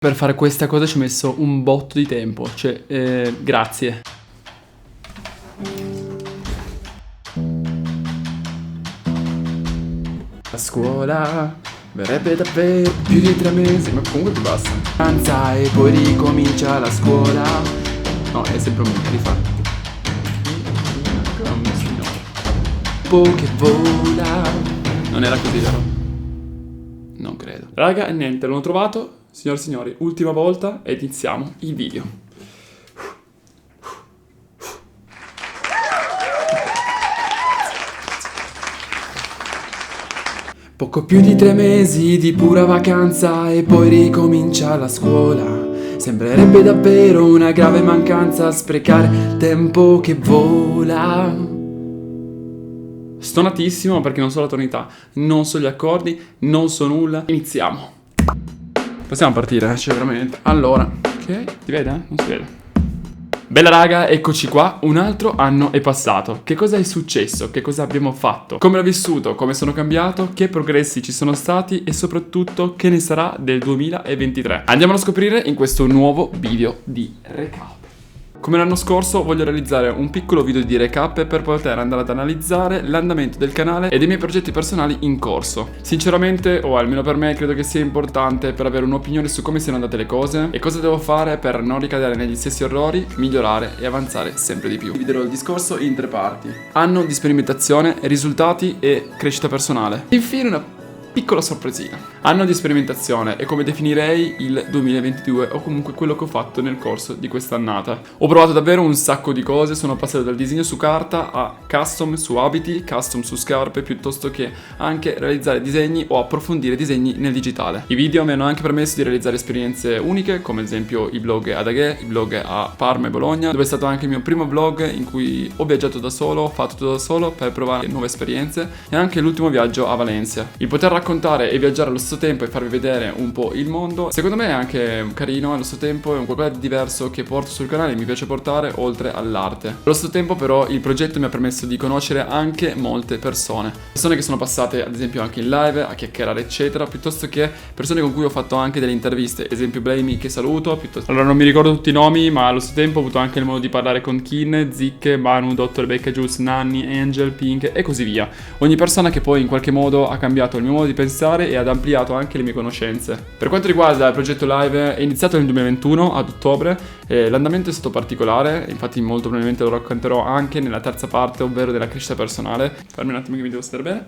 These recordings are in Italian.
Per fare questa cosa ci ho messo un botto di tempo, cioè, grazie. A scuola verrebbe davvero più di 3 mesi, ma comunque ti basta. Danza e poi ricomincia la scuola. No, è sempre un rifatto. Che vola. Non era così, vero? Non credo. Raga, niente, l'ho trovato. Signore e signori, ultima volta e iniziamo il video. Poco più di 3 mesi di pura vacanza e poi ricomincia la scuola. Sembrerebbe davvero una grave mancanza sprecare tempo che vola. Stonatissimo perché non so la tonalità, non so gli accordi, non so nulla. Iniziamo. Possiamo partire, cioè veramente. Allora, ok, ti vede? Non si vede. Bella raga, eccoci qua, un altro anno è passato. Che cosa è successo? Che cosa abbiamo fatto? Come l'ho vissuto? Come sono cambiato? Che progressi ci sono stati? E soprattutto che ne sarà del 2023? Andiamolo a scoprire in questo nuovo video di recap. Come l'anno scorso voglio realizzare un piccolo video di recap per poter andare ad analizzare l'andamento del canale e dei miei progetti personali in corso. Sinceramente, o almeno per me, credo che sia importante per avere un'opinione su come siano andate le cose e cosa devo fare per non ricadere negli stessi errori, migliorare e avanzare sempre di più. Dividerò il discorso in 3 parti. Anno di sperimentazione, risultati e crescita personale. Infine una piccola sorpresina. Anno di sperimentazione e come definirei il 2022 o comunque quello che ho fatto nel corso di quest'annata. Ho provato davvero un sacco di cose, sono passato dal disegno su carta a custom su abiti, custom su scarpe, piuttosto che anche realizzare disegni o approfondire disegni nel digitale. I video mi hanno anche permesso di realizzare esperienze uniche, come ad esempio i vlog ad Aghe, i vlog a Parma e Bologna, dove è stato anche il mio primo vlog in cui ho viaggiato da solo, ho fatto tutto da solo per provare nuove esperienze e anche l'ultimo viaggio a Valencia. Il poter raccontare e viaggiare allo stesso tempo e farvi vedere un po' il mondo, secondo me è anche carino, allo stesso tempo è un qualcosa di diverso che porto sul canale e mi piace portare oltre all'arte. Allo stesso tempo però il progetto mi ha permesso di conoscere anche molte persone che sono passate ad esempio anche in live a chiacchierare eccetera, piuttosto che persone con cui ho fatto anche delle interviste, ad esempio Blamey che saluto, piuttosto... Allora non mi ricordo tutti i nomi, ma allo stesso tempo ho avuto anche il modo di parlare con Kin, Zic, Manu, Dr. Becca Jules, Nanni, Angel, Pink e così via. Ogni persona che poi in qualche modo ha cambiato il mio modo di pensare e ad ampliato anche le mie conoscenze. Per quanto riguarda il progetto live, è iniziato nel 2021 ad ottobre, l'andamento è stato particolare, infatti molto probabilmente lo racconterò anche nella terza parte, ovvero della crescita personale. Fammi un attimo che mi devo stare bene.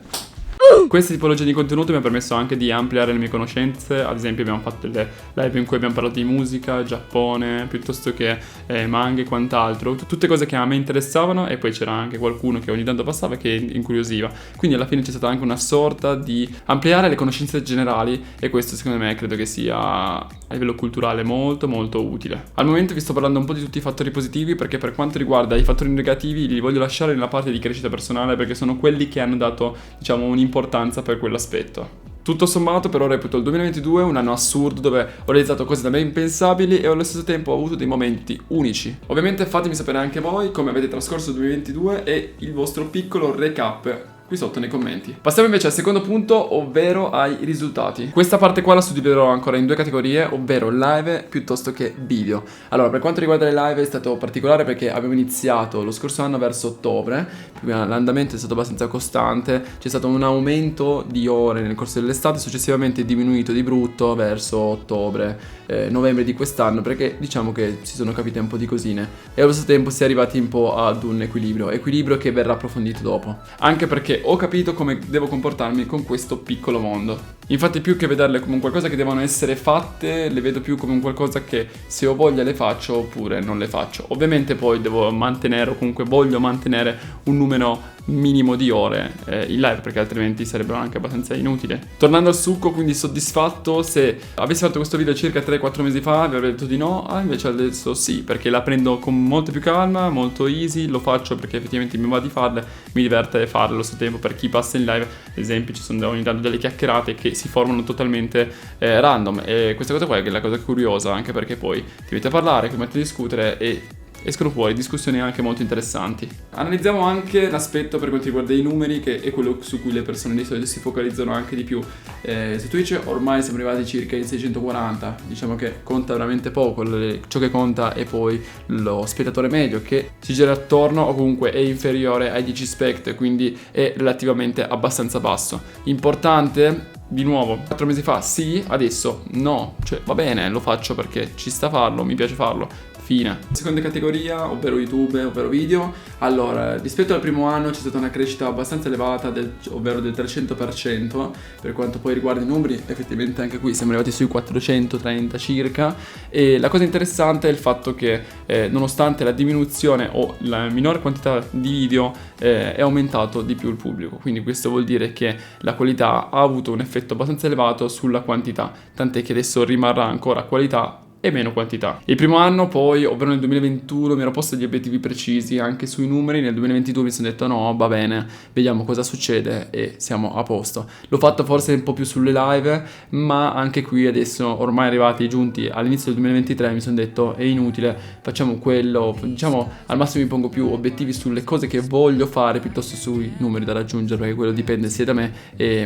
Questa tipologia di contenuto mi ha permesso anche di ampliare le mie conoscenze, ad esempio abbiamo fatto delle live in cui abbiamo parlato di musica, Giappone, piuttosto che manga e quant'altro, tutte cose che a me interessavano e poi c'era anche qualcuno che ogni tanto passava che incuriosiva, quindi alla fine c'è stata anche una sorta di ampliare le conoscenze generali e questo secondo me credo che sia a livello culturale molto molto utile. Al momento vi sto parlando un po' di tutti i fattori positivi perché per quanto riguarda i fattori negativi li voglio lasciare nella parte di crescita personale perché sono quelli che hanno dato diciamo un'importanza per quell'aspetto. Tutto sommato però reputo il 2022 un anno assurdo dove ho realizzato cose da me impensabili e allo stesso tempo ho avuto dei momenti unici. Ovviamente fatemi sapere anche voi come avete trascorso il 2022 e il vostro piccolo recap qui sotto nei commenti. Passiamo invece al secondo punto, ovvero ai risultati. Questa parte qua la suddividerò ancora in 2 categorie, ovvero live piuttosto che video. Allora, per quanto riguarda le live è stato particolare perché abbiamo iniziato lo scorso anno verso ottobre, prima l'andamento è stato abbastanza costante, c'è stato un aumento di ore nel corso dell'estate, successivamente diminuito di brutto verso ottobre, novembre di quest'anno, perché diciamo che si sono capite un po' di cosine e allo stesso tempo si è arrivati un po' ad un equilibrio che verrà approfondito dopo, anche perché ho capito come devo comportarmi con questo piccolo mondo. Infatti più che vederle come un qualcosa che devono essere fatte, le vedo più come un qualcosa che se ho voglia le faccio oppure non le faccio. Ovviamente poi devo mantenere o comunque voglio mantenere un numero minimo di ore in live perché altrimenti sarebbero anche abbastanza inutili. Tornando al succo, quindi soddisfatto. Se avessi fatto questo video circa 3-4 mesi fa vi avrei detto di no, invece adesso sì, perché la prendo con molta più calma, molto easy, lo faccio perché effettivamente mi va di farle, mi diverte farlo allo stesso tempo. Per chi passa in live ad esempio ci sono ogni tanto delle chiacchierate che si formano totalmente random e questa cosa qua è la cosa curiosa, anche perché poi ti metti a parlare, ti metti a discutere e escono fuori discussioni anche molto interessanti. Analizziamo anche l'aspetto per quanto riguarda i numeri, che è quello su cui le persone di solito si focalizzano anche di più. Su Twitch ormai siamo arrivati circa ai 640, diciamo che conta veramente poco, ciò che conta è poi lo spettatore medio che si gira attorno o comunque è inferiore ai 10 spect, quindi è relativamente abbastanza basso. Importante, di nuovo, 4 mesi fa sì, adesso no, cioè va bene, lo faccio perché ci sta a farlo, mi piace farlo, fine. Seconda categoria, ovvero YouTube, ovvero video. Allora, rispetto al primo anno c'è stata una crescita abbastanza elevata, ovvero del 300%, per quanto poi riguarda i numeri, effettivamente anche qui siamo arrivati sui 430 circa, e la cosa interessante è il fatto che nonostante la diminuzione o la minore quantità di video è aumentato di più il pubblico, quindi questo vuol dire che la qualità ha avuto un effetto abbastanza elevato sulla quantità, tant'è che adesso rimarrà ancora qualità e meno quantità. Il primo anno poi, ovvero nel 2021, mi ero posto degli obiettivi precisi anche sui numeri. Nel 2022 mi sono detto no, va bene, vediamo cosa succede e siamo a posto. L'ho fatto forse un po' più sulle live, ma anche qui adesso, ormai arrivati giunti all'inizio del 2023, mi sono detto è inutile, facciamo quello, diciamo al massimo mi pongo più obiettivi sulle cose che voglio fare piuttosto sui numeri da raggiungere, perché quello dipende sia da me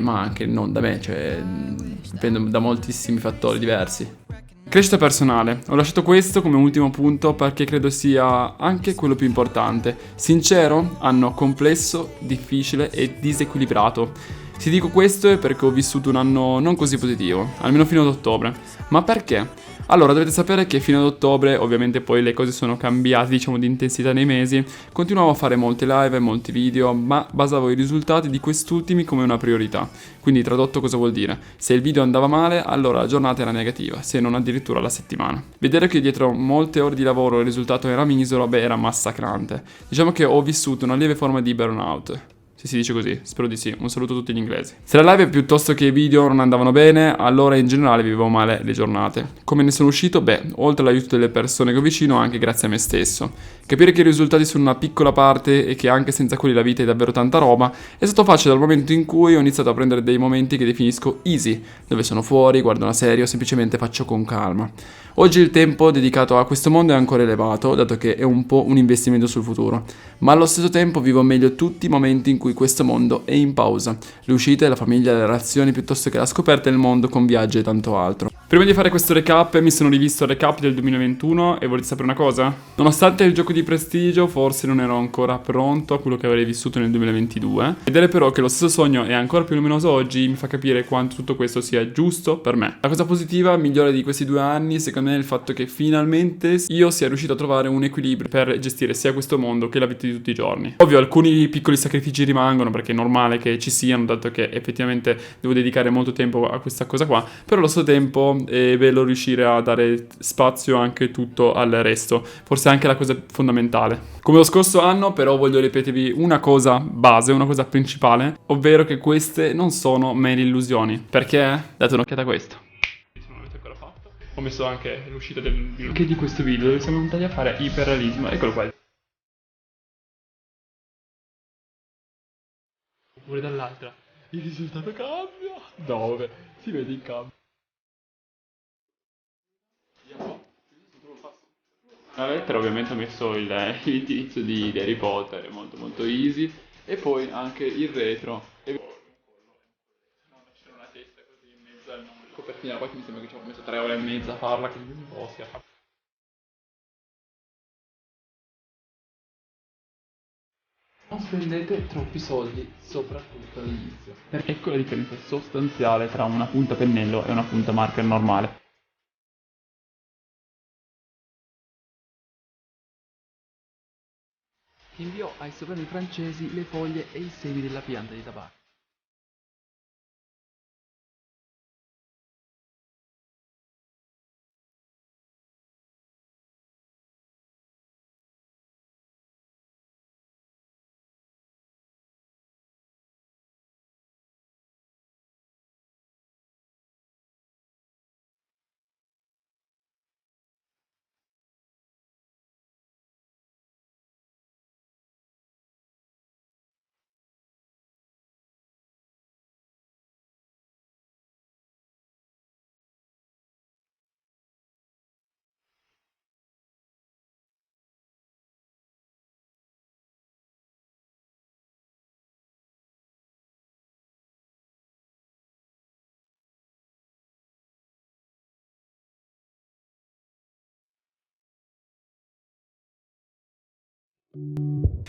ma anche non da me, cioè dipende da moltissimi fattori diversi. Crescita personale. Ho lasciato questo come ultimo punto perché credo sia anche quello più importante. Sincero, anno complesso, difficile e disequilibrato. Se dico questo è perché ho vissuto un anno non così positivo, almeno fino ad ottobre. Ma perché? Allora, dovete sapere che fino ad ottobre, ovviamente poi le cose sono cambiate, diciamo, di intensità nei mesi. Continuavo a fare molte live e molti video, ma basavo i risultati di quest'ultimi come una priorità. Quindi tradotto cosa vuol dire? Se il video andava male, allora la giornata era negativa, se non addirittura la settimana. Vedere che dietro molte ore di lavoro il risultato era misero, beh, era massacrante. Diciamo che ho vissuto una lieve forma di burnout. Se si dice così, spero di sì. Un saluto a tutti gli inglesi. Se la live piuttosto che i video non andavano bene, allora in generale vivevo male le giornate. Come ne sono uscito? Beh, oltre all'aiuto delle persone che ho vicino, anche grazie a me stesso. Capire che i risultati sono una piccola parte e che anche senza quelli la vita è davvero tanta roba è stato facile dal momento in cui ho iniziato a prendere dei momenti che definisco easy, dove sono fuori, guardo una serie o semplicemente faccio con calma. Oggi il tempo dedicato a questo mondo è ancora elevato, dato che è un po' un investimento sul futuro, ma allo stesso tempo vivo meglio tutti i momenti in cui questo mondo è in pausa. Le uscite, la famiglia, le relazioni, piuttosto che la scoperta del mondo con viaggi e tanto altro. Prima di fare questo recap mi sono rivisto il recap del 2021 e volete sapere una cosa? Nonostante il gioco di prestigio forse non ero ancora pronto a quello che avrei vissuto nel 2022, vedere però che lo stesso sogno è ancora più luminoso oggi mi fa capire quanto tutto questo sia giusto per me. La cosa positiva, migliore di questi 2 anni, secondo me è il fatto che finalmente io sia riuscito a trovare un equilibrio per gestire sia questo mondo che la vita di tutti i giorni. Ovvio, alcuni piccoli sacrifici rimangono perché è normale che ci siano, dato che effettivamente devo dedicare molto tempo a questa cosa qua, però allo stesso tempo è bello riuscire a dare spazio anche tutto al resto, forse anche la cosa fondamentale. Come lo scorso anno però voglio ripetervi una cosa base, una cosa principale, ovvero che queste non sono mere illusioni. Perché? Date un'occhiata a questo. Se non l'avete ancora fatto, ho messo anche l'uscita che di questo video dove siamo venuti a fare iperrealismo, eccolo qua. Oppure dall'altra, il risultato cambia. No, vabbè, si vede in cambio. Nella lettera ovviamente ho messo l'indirizzo di Harry Potter, è molto molto easy, e poi anche il retro. E no, c'era una testa così in mezzo al nome. Copertina, poi mi sembra che ci ho messo 3 ore e mezza a farla, quindi un po' sia. Non spendete troppi soldi, soprattutto all'inizio. Ecco la differenza sostanziale tra una punta pennello e una punta marker normale. Inviò ai sovrani francesi le foglie e i semi della pianta di tabacco.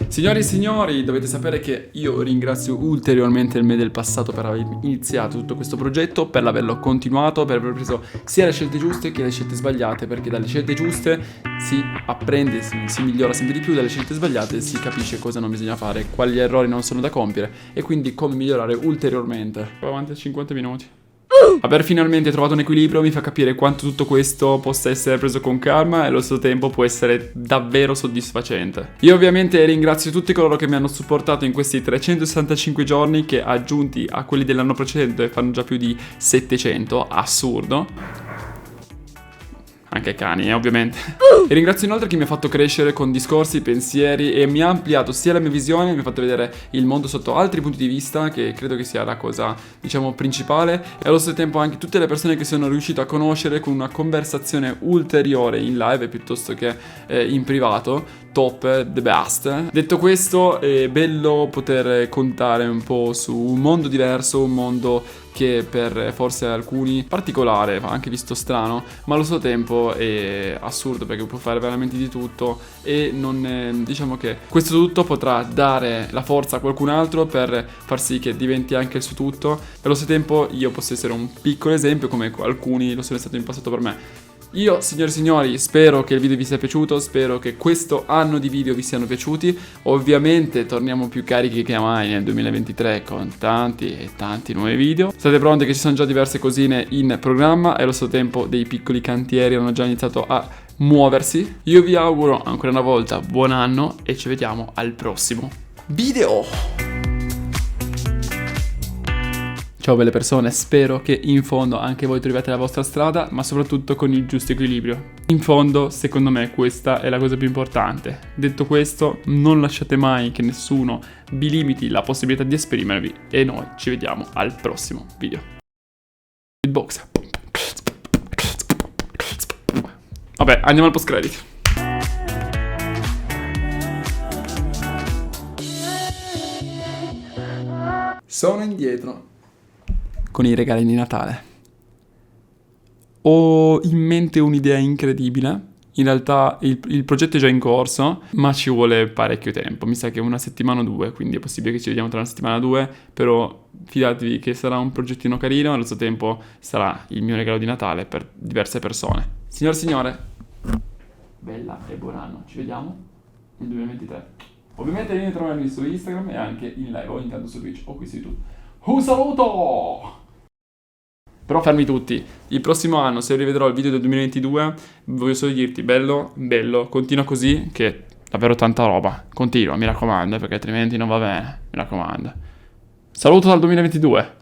Signori e signori, dovete sapere che io ringrazio ulteriormente il me del passato per aver iniziato tutto questo progetto, per averlo continuato, per aver preso sia le scelte giuste che le scelte sbagliate, perché dalle scelte giuste si apprende, si migliora sempre di più, dalle scelte sbagliate si capisce cosa non bisogna fare, quali errori non sono da compiere e quindi come migliorare ulteriormente. Vado avanti a 50 minuti. Aver finalmente trovato un equilibrio mi fa capire quanto tutto questo possa essere preso con calma e allo stesso tempo può essere davvero soddisfacente. Io ovviamente ringrazio tutti coloro che mi hanno supportato in questi 365 giorni che aggiunti a quelli dell'anno precedente fanno già più di 700, assurdo. Anche cani, ovviamente. E ringrazio inoltre chi mi ha fatto crescere con discorsi, pensieri e mi ha ampliato sia la mia visione, mi ha fatto vedere il mondo sotto altri punti di vista, che credo che sia la cosa, diciamo, principale, e allo stesso tempo anche tutte le persone che sono riuscito a conoscere con una conversazione ulteriore in live piuttosto che in privato. Top, the best. Detto questo, è bello poter contare un po' su un mondo diverso, un mondo che per forse alcuni particolare, anche visto strano, ma allo stesso tempo è assurdo perché può fare veramente di tutto e non diciamo che questo tutto potrà dare la forza a qualcun altro per far sì che diventi anche il suo tutto e allo stesso tempo io posso essere un piccolo esempio come alcuni lo sono stato in passato per me. Io, signori e signori, spero che il video vi sia piaciuto, spero che questo anno di video vi siano piaciuti. Ovviamente torniamo più carichi che mai nel 2023 con tanti e tanti nuovi video. State pronti che ci sono già diverse cosine in programma e allo stesso tempo dei piccoli cantieri hanno già iniziato a muoversi. Io vi auguro ancora una volta buon anno e ci vediamo al prossimo video. Ciao belle persone, spero che in fondo anche voi troviate la vostra strada, ma soprattutto con il giusto equilibrio. In fondo, secondo me, questa è la cosa più importante. Detto questo, non lasciate mai che nessuno vi limiti la possibilità di esprimervi e noi ci vediamo al prossimo video. Beatbox. Vabbè, andiamo al post credit. Sono indietro con i regali di Natale. Ho in mente un'idea incredibile. In realtà il progetto è già in corso, ma ci vuole parecchio tempo. Mi sa che una settimana o due, quindi è possibile che ci vediamo tra una settimana o due, però fidatevi che sarà un progettino carino e allo stesso tempo sarà il mio regalo di Natale per diverse persone. Signor e signore, bella e buon anno. Ci vediamo nel 2023. Ovviamente venite a trovarmi su Instagram e anche in live, ogni tanto su Twitch o qui su YouTube. Un saluto! Però fermi tutti, il prossimo anno se rivedrò il video del 2022 voglio solo dirti bello, bello, continua così che davvero tanta roba, continua mi raccomando perché altrimenti non va bene, mi raccomando. Saluto dal 2022!